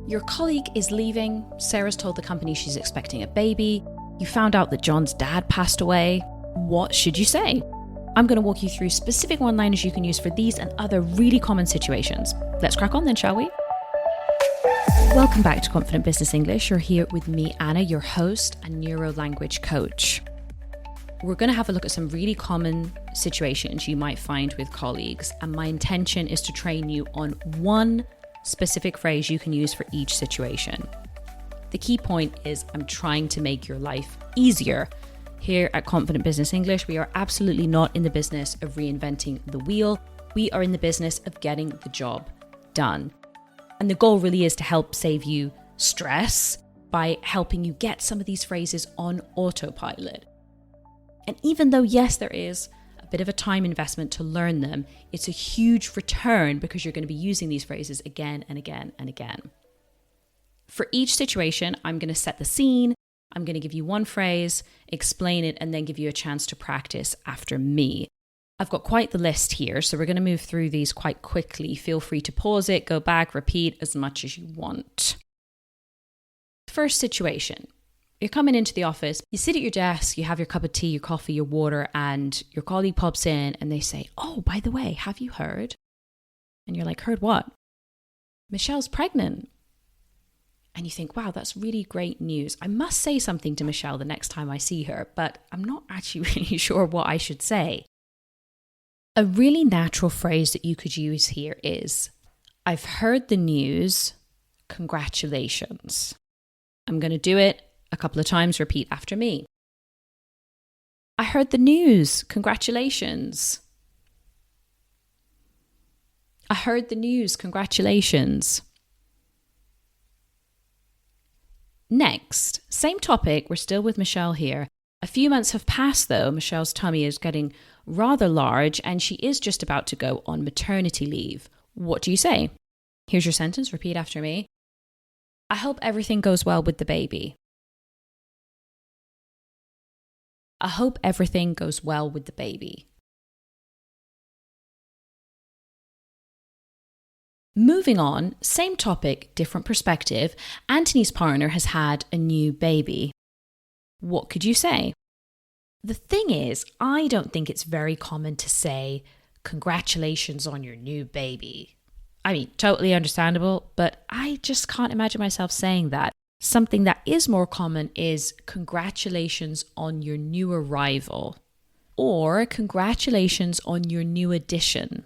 Your colleague is leaving. Sarah's told the company she's expecting a baby. You found out that John's dad passed away. What should you say? I'm going to walk you through specific one-liners you can use for these and other really common situations. Let's crack on then, shall we? Welcome back to Confident Business English. You're here with me, Anna, your host and neuro-language coach. We're going to have a look at some really common situations you might find with colleagues, and my intention is to train you on one specific phrase you can use for each situation. The key point is I'm trying to make your life easier. Here at Confident Business English, we are absolutely not in the business of reinventing the wheel. We are in the business of getting the job done. And the goal really is to help save you stress by helping you get some of these phrases on autopilot. And even though, yes, there is a bit of a time investment to learn them, it's a huge return because you're going to be using these phrases again and again and again. For each situation, I'm going to set the scene. I'm going to give you one phrase, explain it, and then give you a chance to practice after me. I've got quite the list here, so we're going to move through these quite quickly. Feel free to pause it, go back, repeat as much as you want. First situation. You're coming into the office, you sit at your desk, you have your cup of tea, your coffee, your water, and your colleague pops in and they say, "Oh, by the way, have you heard?" And you're like, "Heard what?" "Michelle's pregnant." And you think, wow, that's really great news. I must say something to Michelle the next time I see her, but I'm not actually really sure what I should say. A really natural phrase that you could use here is, "I've heard the news, congratulations." I'm going to do it a couple of times, repeat after me. "I heard the news, congratulations." "I heard the news, congratulations." Next, same topic, we're still with Michelle here. A few months have passed though. Michelle's tummy is getting rather large and she is just about to go on maternity leave. What do you say? Here's your sentence, repeat after me. "I hope everything goes well with the baby." I hope everything goes well with the baby. Moving on, same topic, different perspective. Anthony's partner has had a new baby. What could you say? The thing is, I don't think it's very common to say, "Congratulations on your new baby." I mean, totally understandable, but I just can't imagine myself saying that. Something that is more common is "Congratulations on your new arrival," or "Congratulations on your new addition,"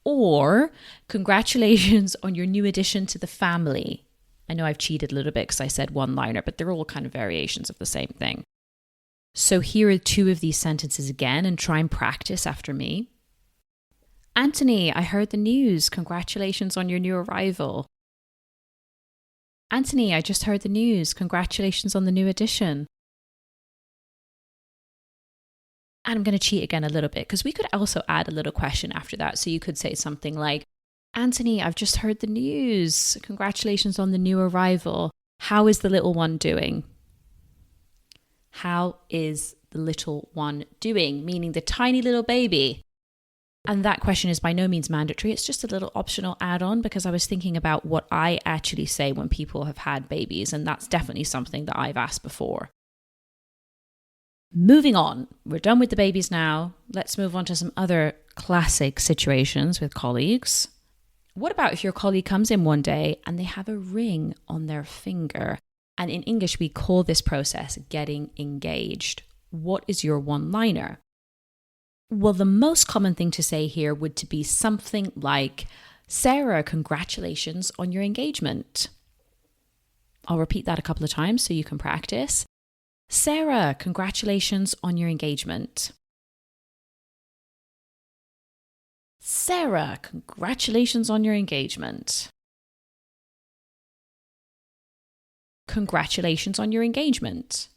or "Congratulations on your new addition to the family." I know I've cheated a little bit because I said one-liner, but they're all kind of variations of the same thing. So here are two of these sentences again and try and practice after me. "Anthony, I heard the news. Congratulations on your new arrival." "Anthony, I just heard the news. Congratulations on the new addition." And I'm going to cheat again a little bit because we could also add a little question after that. So you could say something like, "Anthony, I've just heard the news. Congratulations on the new arrival. How is the little one doing?" How is the little one doing? Meaning the tiny little baby. And that question is by no means mandatory. It's just a little optional add-on because I was thinking about what I actually say when people have had babies. And that's definitely something that I've asked before. Moving on, we're done with the babies now. Let's move on to some other classic situations with colleagues. What about if your colleague comes in one day and they have a ring on their finger? And in English, we call this process getting engaged. What is your one-liner? Well, the most common thing to say here would to be something like, "Sarah, congratulations on your engagement." I'll repeat that a couple of times so you can practice. "Sarah, congratulations on your engagement." "Sarah, congratulations on your engagement." "Congratulations on your engagement."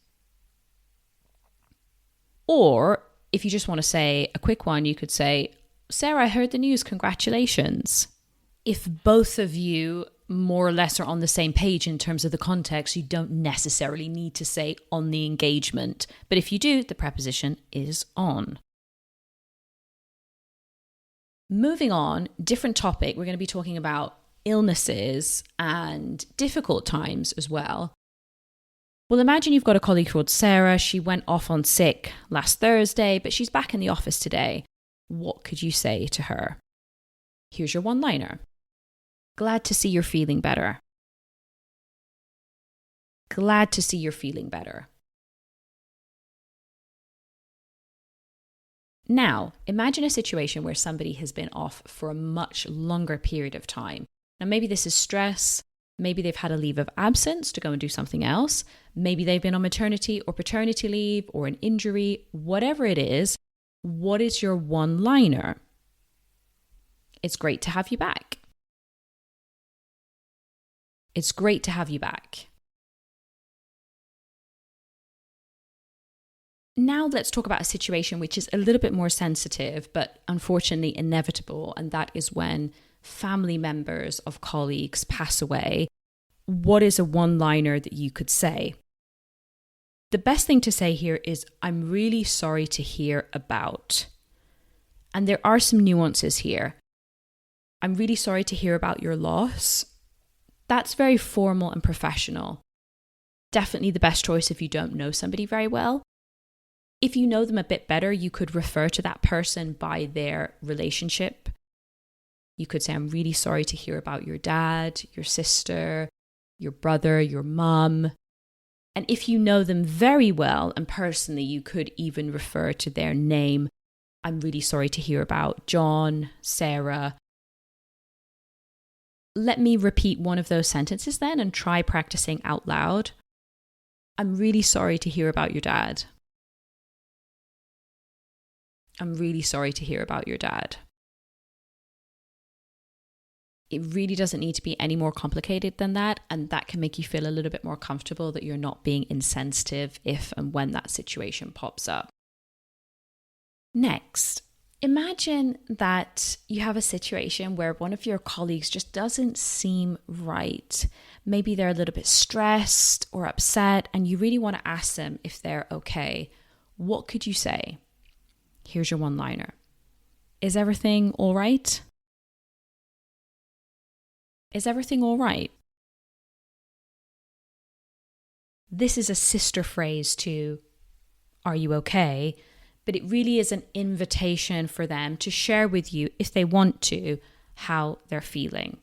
Or if you just want to say a quick one, you could say, "Sarah, I heard the news. Congratulations." If both of you more or less are on the same page in terms of the context, you don't necessarily need to say "on the engagement." But if you do, the preposition is on. Moving on, different topic. We're going to be talking about illnesses and difficult times as well. Well, imagine you've got a colleague called Sarah. She went off on sick last Thursday, but she's back in the office today. What could you say to her? Here's your one-liner. Glad to see you're feeling better. Glad to see you're feeling better. Now, imagine a situation where somebody has been off for a much longer period of time. Now, maybe this is stress. Maybe they've had a leave of absence to go and do something else. Maybe they've been on maternity or paternity leave or an injury. Whatever it is, what is your one-liner? It's great to have you back. It's great to have you back. Now let's talk about a situation which is a little bit more sensitive, but unfortunately inevitable, and that is when family members of colleagues pass away. What is a one-liner that you could say? The best thing to say here is, I'm really sorry to hear about. And there are some nuances here. I'm really sorry to hear about your loss. That's very formal and professional. Definitely the best choice if you don't know somebody very well. If you know them a bit better, you could refer to that person by their relationship. You could say, I'm really sorry to hear about your dad, your sister, your brother, your mum. And if you know them very well and personally, you could even refer to their name. I'm really sorry to hear about John, Sarah. Let me repeat one of those sentences then and try practicing out loud. I'm really sorry to hear about your dad. I'm really sorry to hear about your dad. It really doesn't need to be any more complicated than that, and that can make you feel a little bit more comfortable that you're not being insensitive if and when that situation pops up. Next, imagine that you have a situation where one of your colleagues just doesn't seem right. Maybe they're a little bit stressed or upset, and you really want to ask them if they're okay. What could you say? Here's your one-liner. Is everything all right? Is everything all right? This is a sister phrase to, are you okay? But it really is an invitation for them to share with you, if they want to, how they're feeling.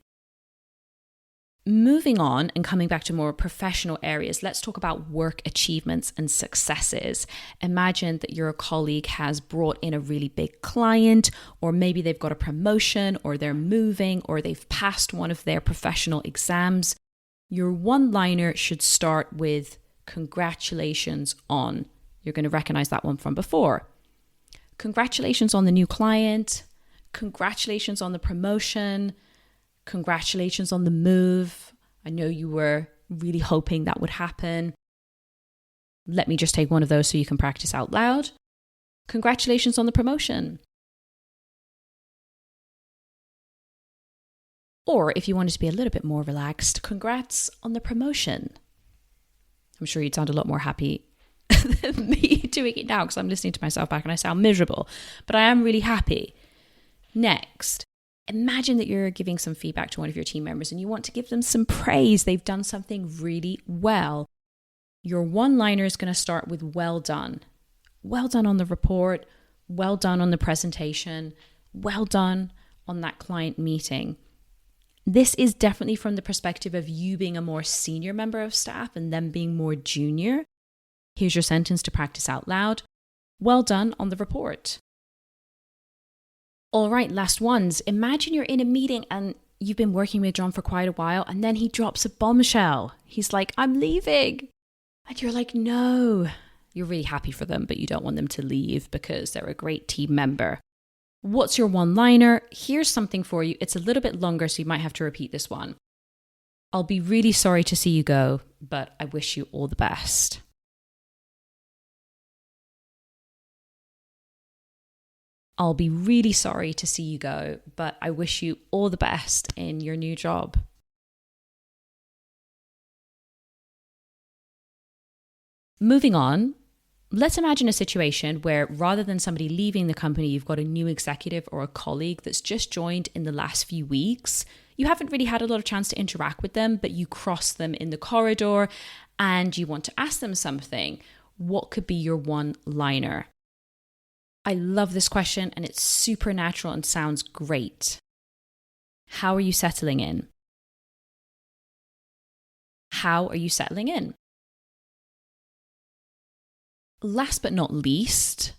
Moving on and coming back to more professional areas, let's talk about work achievements and successes. Imagine that your colleague has brought in a really big client, or maybe they've got a promotion, or they're moving, or they've passed one of their professional exams. Your one-liner should start with congratulations on. You're going to recognize that one from before. Congratulations on the new client. Congratulations on the promotion. Congratulations on the move. I know you were really hoping that would happen. Let me just take one of those so you can practice out loud. Congratulations on the promotion. Or if you wanted to be a little bit more relaxed, congrats on the promotion. I'm sure you'd sound a lot more happy than me doing it now because I'm listening to myself back and I sound miserable, but I am really happy. Next. Imagine that you're giving some feedback to one of your team members and you want to give them some praise. They've done something really well. Your one-liner is going to start with well done. Well done on the report. Well done on the presentation. Well done on that client meeting. This is definitely from the perspective of you being a more senior member of staff and them being more junior. Here's your sentence to practice out loud. Well done on the report. All right, last ones. Imagine you're in a meeting and you've been working with John for quite a while and then he drops a bombshell. He's like, I'm leaving. And you're like, no. You're really happy for them, but you don't want them to leave because they're a great team member. What's your one-liner? Here's something for you. It's a little bit longer, so you might have to repeat this one. I'll be really sorry to see you go, but I wish you all the best. I'll be really sorry to see you go, but I wish you all the best in your new job. Moving on, let's imagine a situation where rather than somebody leaving the company, you've got a new executive or a colleague that's just joined in the last few weeks. You haven't really had a lot of chance to interact with them, but you cross them in the corridor and you want to ask them something. What could be your one-liner? I love this question and it's super natural and sounds great. How are you settling in? How are you settling in? Last but not least,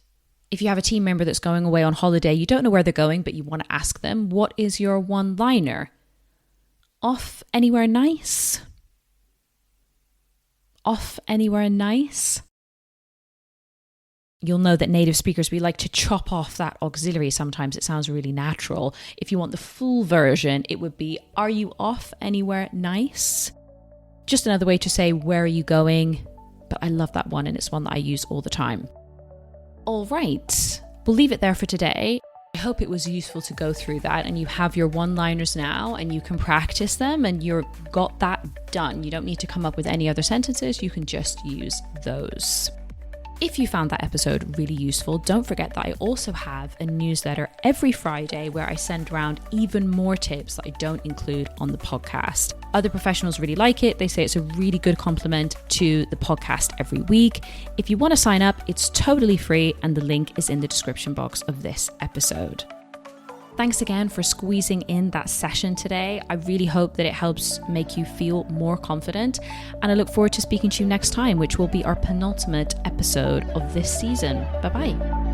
if you have a team member that's going away on holiday, you don't know where they're going, but you want to ask them, what is your one-liner? Off anywhere nice? Off anywhere nice? You'll know that native speakers, we like to chop off that auxiliary. Sometimes it sounds really natural. If you want the full version, it would be, are you off anywhere nice? Just another way to say, where are you going? But I love that one and it's one that I use all the time. All right, we'll leave it there for today. I hope it was useful to go through that and you have your one-liners now and you can practice them and you've got that done. You don't need to come up with any other sentences. You can just use those. If you found that episode really useful, don't forget that I also have a newsletter every Friday where I send around even more tips that I don't include on the podcast. Other professionals really like it. They say it's a really good complement to the podcast every week. If you want to sign up, it's totally free and the link is in the description box of this episode. Thanks again for squeezing in that session today. I really hope that it helps make you feel more confident. And I look forward to speaking to you next time, which will be our penultimate episode of this season. Bye-bye.